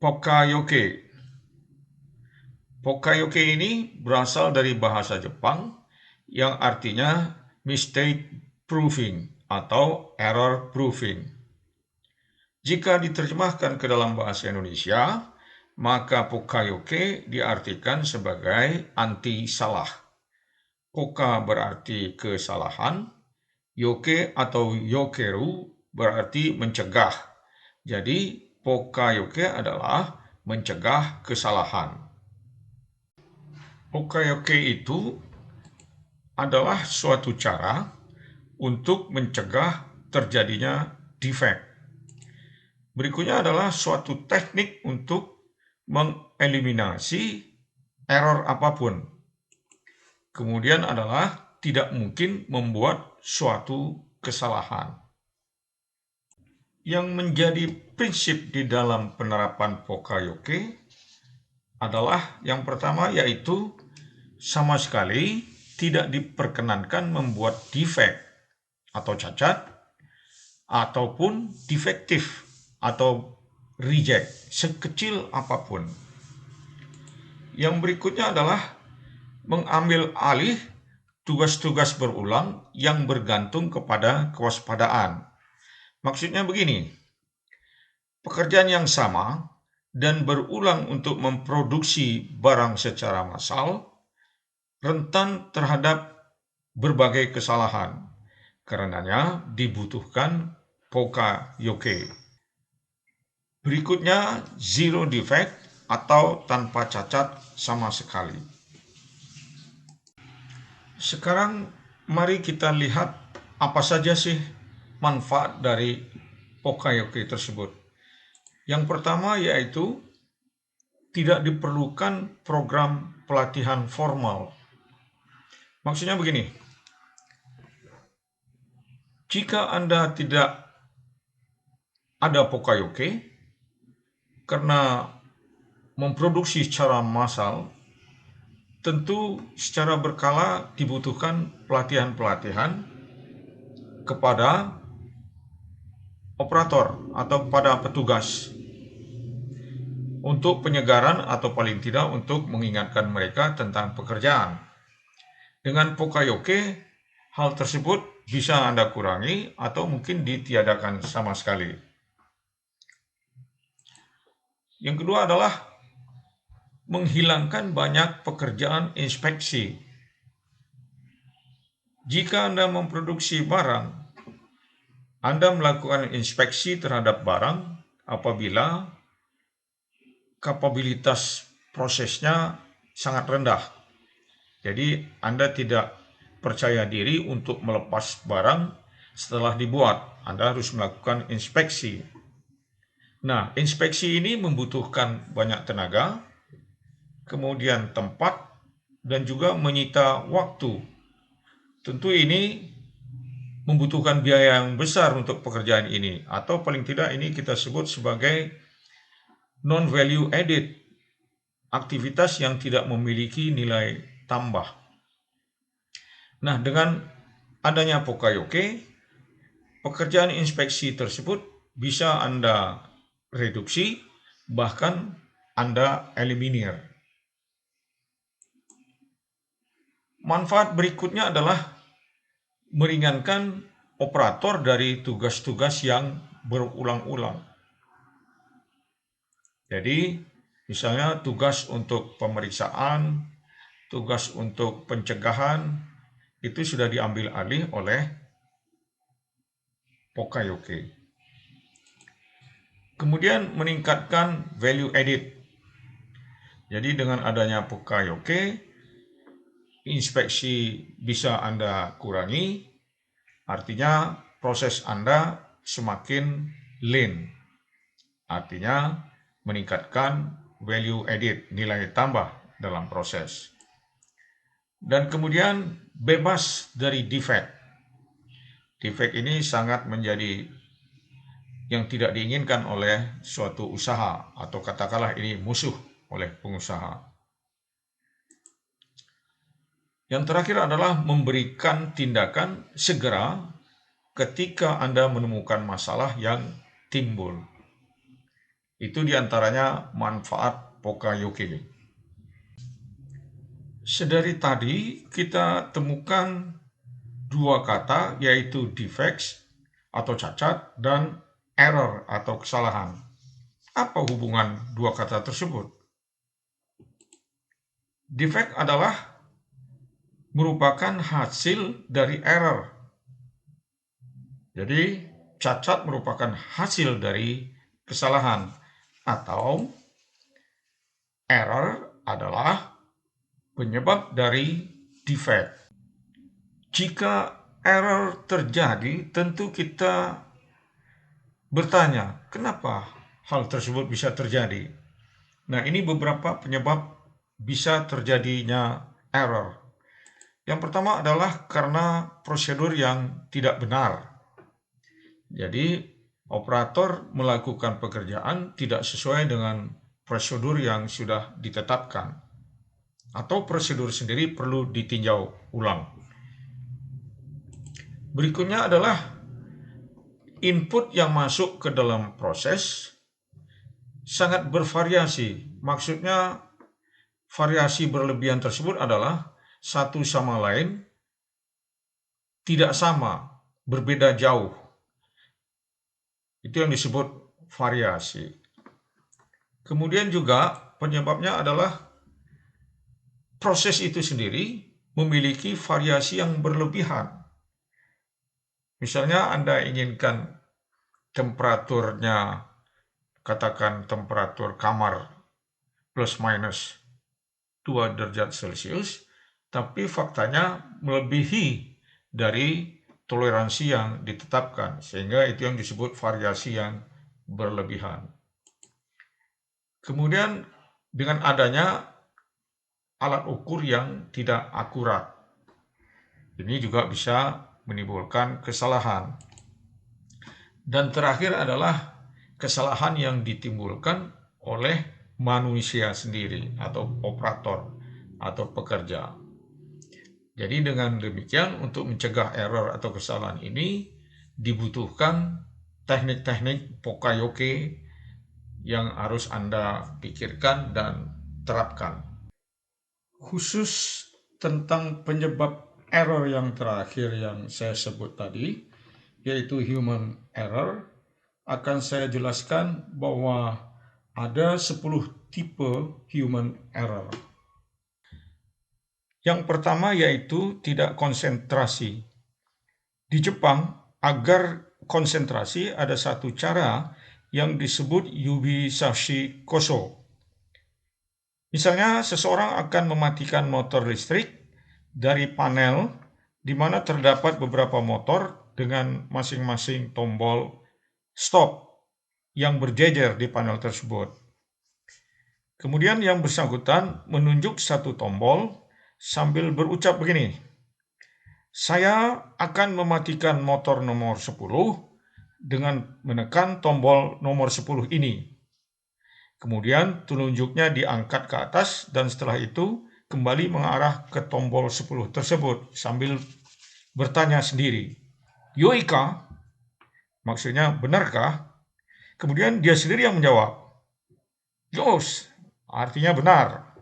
Poka-yoke. Poka-yoke ini berasal dari bahasa Jepang yang artinya mistake proofing atau error proofing. Jika diterjemahkan ke dalam bahasa Indonesia, maka poka-yoke diartikan sebagai anti salah. Poka berarti kesalahan, yoke atau yokeru berarti mencegah. Jadi, poka-yoke adalah mencegah kesalahan. Poka-yoke itu adalah suatu cara untuk mencegah terjadinya defek. Berikutnya adalah suatu teknik untuk mengeliminasi error apapun. Kemudian adalah tidak mungkin membuat suatu kesalahan. Yang menjadi prinsip di dalam penerapan poka-yoke adalah yang pertama yaitu sama sekali tidak diperkenankan membuat defek atau cacat ataupun defektif atau reject sekecil apapun. Yang berikutnya adalah mengambil alih tugas-tugas berulang yang bergantung kepada kewaspadaan. Maksudnya begini, pekerjaan yang sama dan berulang untuk memproduksi barang secara massal rentan terhadap berbagai kesalahan. Karenanya dibutuhkan poka-yoke. Berikutnya zero defect atau tanpa cacat sama sekali. Sekarang mari kita lihat apa saja sih manfaat dari poka-yoke tersebut. Yang pertama yaitu tidak diperlukan program pelatihan formal. Maksudnya begini, jika Anda tidak ada poka-yoke karena memproduksi secara massal, tentu secara berkala dibutuhkan pelatihan-pelatihan kepada operator atau pada petugas untuk penyegaran atau paling tidak untuk mengingatkan mereka tentang pekerjaan. Dengan poka-yoke, hal tersebut bisa Anda kurangi atau mungkin ditiadakan sama sekali. Yang kedua adalah menghilangkan banyak pekerjaan inspeksi. Jika Anda memproduksi barang, Anda melakukan inspeksi terhadap barang apabila kapabilitas prosesnya sangat rendah. Jadi Anda tidak percaya diri untuk melepas barang setelah dibuat. Anda harus melakukan inspeksi. Nah, inspeksi ini membutuhkan banyak tenaga, kemudian tempat, dan juga menyita waktu. Tentu ini membutuhkan biaya yang besar untuk pekerjaan ini, atau paling tidak ini kita sebut sebagai non-value added, aktivitas yang tidak memiliki nilai tambah. Nah, dengan adanya poka-yoke, pekerjaan inspeksi tersebut bisa Anda reduksi, bahkan Anda eliminir. Manfaat berikutnya adalah meringankan operator dari tugas-tugas yang berulang-ulang. Jadi, misalnya tugas untuk pemeriksaan, tugas untuk pencegahan, itu sudah diambil alih oleh poka-yoke. Kemudian meningkatkan value added. Jadi dengan adanya poka-yoke, inspeksi bisa Anda kurangi, artinya proses Anda semakin lean. Artinya meningkatkan value added, nilai tambah dalam proses. Dan kemudian bebas dari defect. Defect ini sangat menjadi yang tidak diinginkan oleh suatu usaha, atau katakanlah ini musuh oleh pengusaha. Yang terakhir adalah memberikan tindakan segera ketika Anda menemukan masalah yang timbul. Itu diantaranya manfaat Pokayoke. Sedari tadi kita temukan dua kata, yaitu defects atau cacat dan error atau kesalahan. Apa hubungan dua kata tersebut? Defect adalah merupakan hasil dari error. Jadi, cacat merupakan hasil dari kesalahan, atau error adalah penyebab dari defect. Jika error terjadi, tentu kita bertanya, kenapa hal tersebut bisa terjadi? Nah, ini beberapa penyebab bisa terjadinya error. Yang pertama adalah karena prosedur yang tidak benar. Jadi, operator melakukan pekerjaan tidak sesuai dengan prosedur yang sudah ditetapkan, atau prosedur sendiri perlu ditinjau ulang. Berikutnya adalah input yang masuk ke dalam proses sangat bervariasi. Maksudnya, variasi berlebihan tersebut adalah satu sama lain tidak sama, berbeda jauh. Itu yang disebut variasi. Kemudian juga penyebabnya adalah proses itu sendiri memiliki variasi yang berlebihan. Misalnya Anda inginkan temperaturnya, katakan temperatur kamar plus minus 2 derajat Celcius, tapi faktanya melebihi dari toleransi yang ditetapkan, sehingga itu yang disebut variasi yang berlebihan. Kemudian dengan adanya alat ukur yang tidak akurat, ini juga bisa menimbulkan kesalahan. Dan terakhir adalah kesalahan yang ditimbulkan oleh manusia sendiri atau operator atau pekerja. Jadi dengan demikian, untuk mencegah error atau kesalahan ini dibutuhkan teknik-teknik Pokayoke yang harus Anda pikirkan dan terapkan. Khusus tentang penyebab error yang terakhir yang saya sebut tadi, yaitu human error, akan saya jelaskan bahwa ada 10 tipe human error. Yang pertama yaitu tidak konsentrasi. Di Jepang, agar konsentrasi ada satu cara yang disebut yubisashi koso. Misalnya, seseorang akan mematikan motor listrik dari panel di mana terdapat beberapa motor dengan masing-masing tombol stop yang berjejer di panel tersebut. Kemudian yang bersangkutan menunjuk satu tombol sambil berucap begini, "Saya akan mematikan motor nomor 10 dengan menekan tombol nomor 10 ini." Kemudian telunjuknya diangkat ke atas dan setelah itu kembali mengarah ke tombol 10 tersebut sambil bertanya sendiri, "Yoika?" Maksudnya, benarkah? Kemudian dia sendiri yang menjawab, "Yos," artinya benar.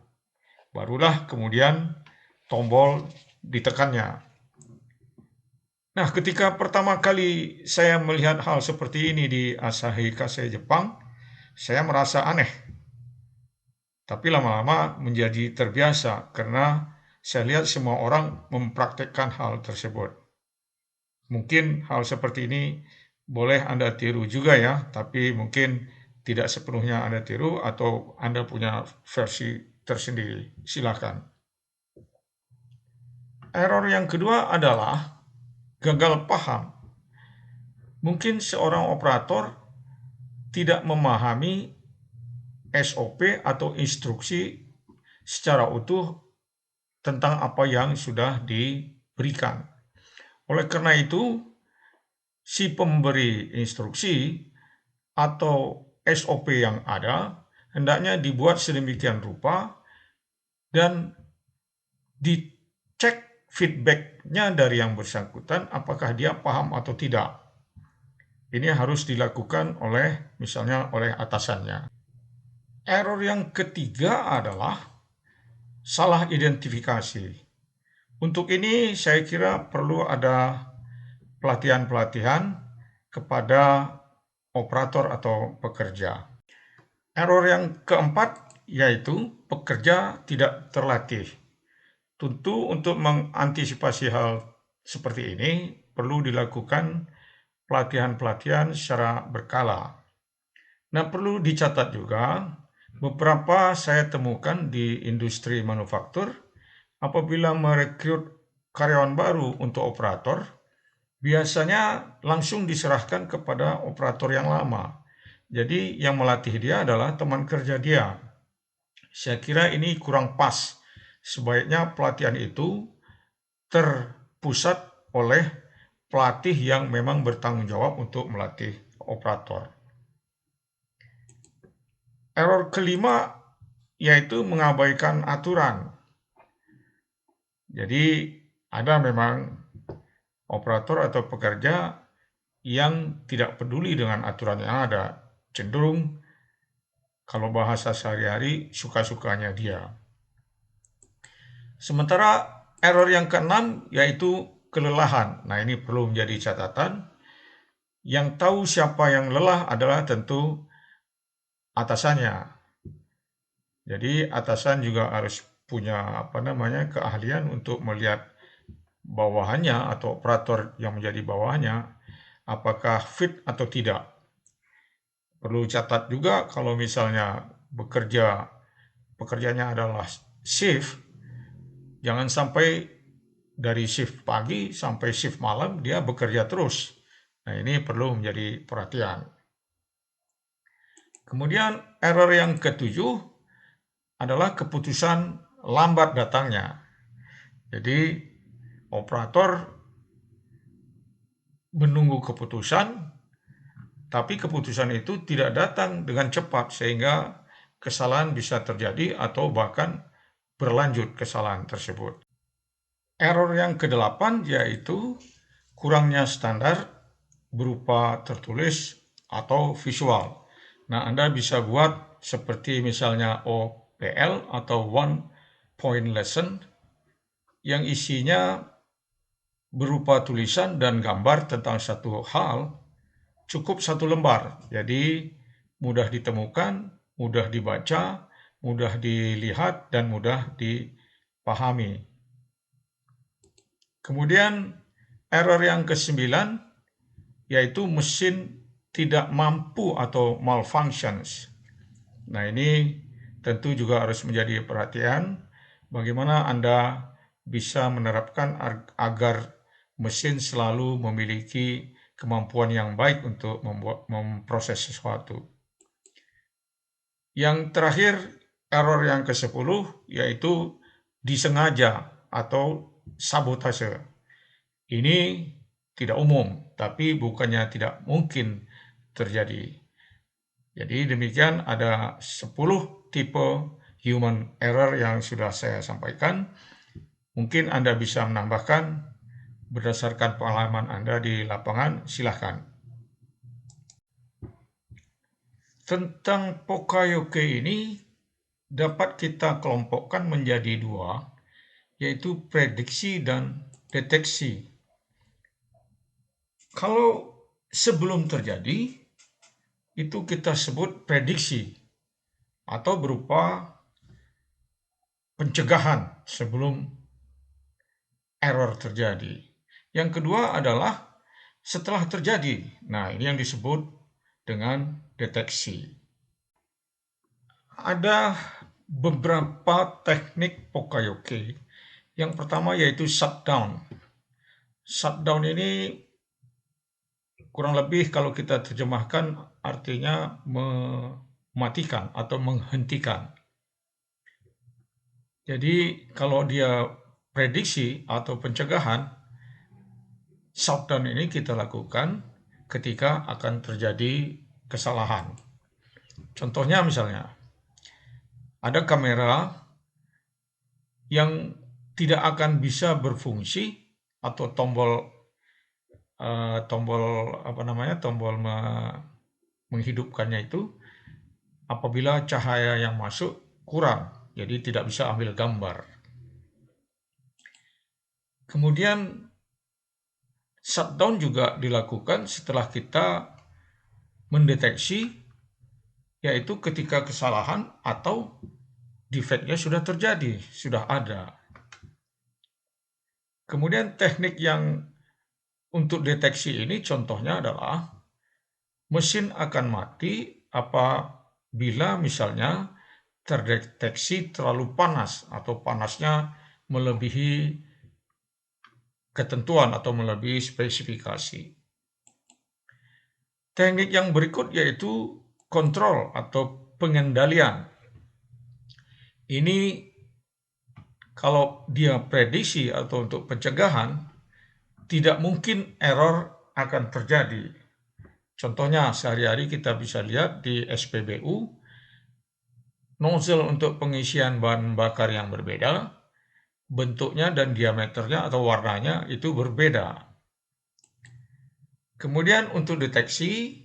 Barulah kemudian tombol ditekannya. Nah, ketika pertama kali saya melihat hal seperti ini di Asahi Kasei Jepang, saya merasa aneh. Tapi lama-lama menjadi terbiasa karena saya lihat semua orang mempraktekkan hal tersebut. Mungkin hal seperti ini boleh Anda tiru juga ya, tapi mungkin tidak sepenuhnya Anda tiru atau Anda punya versi tersendiri. Silakan. Error yang kedua adalah gagal paham. Mungkin seorang operator tidak memahami SOP atau instruksi secara utuh tentang apa yang sudah diberikan. Oleh karena itu, si pemberi instruksi atau SOP yang ada hendaknya dibuat sedemikian rupa dan dicek feedback-nya dari yang bersangkutan apakah dia paham atau tidak. Ini harus dilakukan oleh misalnya oleh atasannya. Error yang ketiga adalah salah identifikasi. Untuk ini saya kira perlu ada pelatihan-pelatihan kepada operator atau pekerja. Error yang keempat yaitu pekerja tidak terlatih. Tentu untuk mengantisipasi hal seperti ini perlu dilakukan pelatihan-pelatihan secara berkala. Nah, perlu dicatat juga, beberapa saya temukan di industri manufaktur, apabila merekrut karyawan baru untuk operator, biasanya langsung diserahkan kepada operator yang lama. Jadi yang melatih dia adalah teman kerja dia. Saya kira ini kurang pas. Sebaiknya pelatihan itu terpusat oleh pelatih yang memang bertanggung jawab untuk melatih operator. Error kelima yaitu mengabaikan aturan. Jadi ada memang operator atau pekerja yang tidak peduli dengan aturan yang ada, cenderung kalau bahasa sehari-hari suka-sukanya dia. Sementara error yang keenam yaitu kelelahan. Nah, ini perlu menjadi catatan. Yang tahu siapa yang lelah adalah tentu atasannya. Jadi atasan juga harus punya keahlian untuk melihat bawahannya atau operator yang menjadi bawahannya apakah fit atau tidak. Perlu catat juga kalau misalnya pekerjanya adalah shift, jangan sampai dari shift pagi sampai shift malam dia bekerja terus. Nah, ini perlu menjadi perhatian. Kemudian error yang ketujuh adalah keputusan lambat datangnya. Jadi operator menunggu keputusan, tapi keputusan itu tidak datang dengan cepat sehingga kesalahan bisa terjadi atau bahkan berlanjut kesalahan tersebut. Error yang kedelapan yaitu kurangnya standar berupa tertulis atau visual. Nah, Anda bisa buat seperti misalnya OPL atau One Point Lesson yang isinya berupa tulisan dan gambar tentang satu hal, cukup satu lembar. Jadi mudah ditemukan, mudah dibaca, mudah dilihat, dan mudah dipahami. Kemudian error yang ke-9 yaitu mesin tidak mampu atau malfunctions. Nah, ini tentu juga harus menjadi perhatian bagaimana Anda bisa menerapkan agar mesin selalu memiliki kemampuan yang baik untuk memproses sesuatu. Yang terakhir, error yang ke-10 yaitu disengaja atau sabotase. Ini tidak umum, tapi bukannya tidak mungkin terjadi. Jadi demikian ada 10 tipe human error yang sudah saya sampaikan. Mungkin Anda bisa menambahkan berdasarkan pengalaman Anda di lapangan, silahkan. Tentang Pokayoke ini dapat kita kelompokkan menjadi dua, yaitu prediksi dan deteksi. Kalau sebelum terjadi, itu kita sebut prediksi atau berupa pencegahan sebelum error terjadi. Yang kedua adalah setelah terjadi. Nah, ini yang disebut dengan deteksi. Ada beberapa teknik Pokayoke. Yang pertama yaitu shutdown. Shutdown ini kurang lebih kalau kita terjemahkan artinya mematikan atau menghentikan. Jadi kalau dia prediksi atau pencegahan, shutdown ini kita lakukan ketika akan terjadi kesalahan. Contohnya misalnya, ada kamera yang tidak akan bisa berfungsi atau tombol tombol tombol menghidupkannya itu apabila cahaya yang masuk kurang, jadi tidak bisa ambil gambar. Kemudian shutdown juga dilakukan setelah kita mendeteksi, yaitu ketika kesalahan atau defect-nya sudah terjadi, sudah ada. Kemudian teknik yang untuk deteksi ini contohnya adalah mesin akan mati apabila misalnya terdeteksi terlalu panas atau panasnya melebihi ketentuan atau melebihi spesifikasi. Teknik yang berikut yaitu kontrol atau pengendalian. Ini kalau dia prediksi atau untuk pencegahan, tidak mungkin error akan terjadi. Contohnya sehari-hari kita bisa lihat di SPBU, nozzle untuk pengisian bahan bakar yang berbeda, bentuknya dan diameternya atau warnanya itu berbeda. Kemudian untuk deteksi,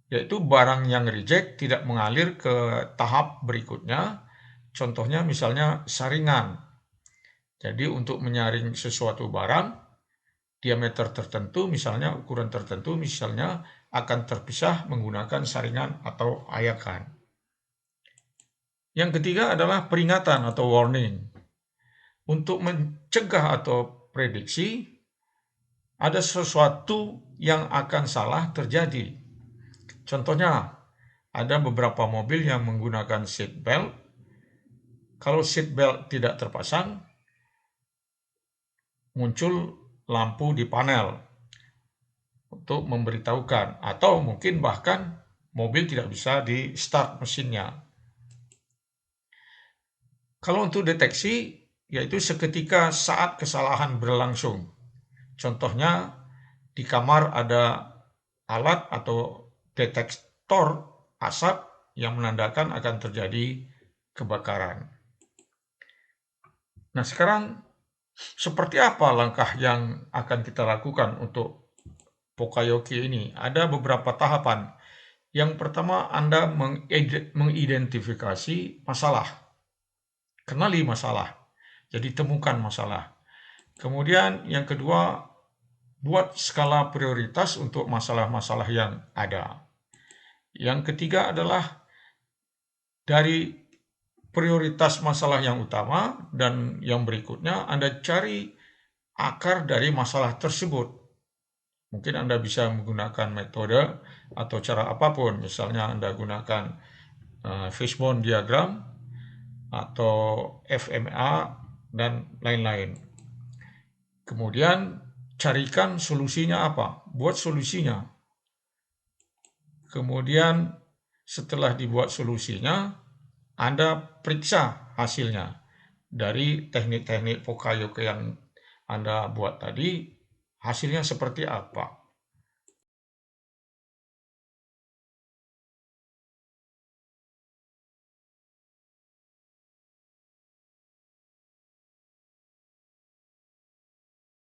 yaitu barang yang reject tidak mengalir ke tahap berikutnya, contohnya misalnya saringan. Jadi untuk menyaring sesuatu barang, diameter tertentu misalnya, ukuran tertentu misalnya, akan terpisah menggunakan saringan atau ayakan. Yang ketiga adalah peringatan atau warning. Untuk mencegah atau prediksi, ada sesuatu yang akan salah terjadi. Contohnya, ada beberapa mobil yang menggunakan seat belt. Kalau seat belt tidak terpasang, muncul lampu di panel untuk memberitahukan, atau mungkin bahkan mobil tidak bisa di start mesinnya. Kalau untuk deteksi, yaitu seketika saat kesalahan berlangsung. Contohnya, di kamar ada alat atau detektor asap yang menandakan akan terjadi kebakaran. Nah, sekarang seperti apa langkah yang akan kita lakukan untuk Pokayoke ini? Ada beberapa tahapan. Yang pertama, Anda mengidentifikasi masalah. Kenali masalah. Jadi temukan masalah. Kemudian yang kedua, buat skala prioritas untuk masalah-masalah yang ada. Yang ketiga adalah dari prioritas masalah yang utama dan yang berikutnya Anda cari akar dari masalah tersebut. Mungkin Anda bisa menggunakan metode atau cara apapun, misalnya Anda gunakan fishbone diagram atau FMA dan lain-lain. Kemudian carikan solusinya apa, buat solusinya. Kemudian setelah dibuat solusinya, Anda periksa hasilnya dari teknik-teknik Pokayoke yang Anda buat tadi, hasilnya seperti apa.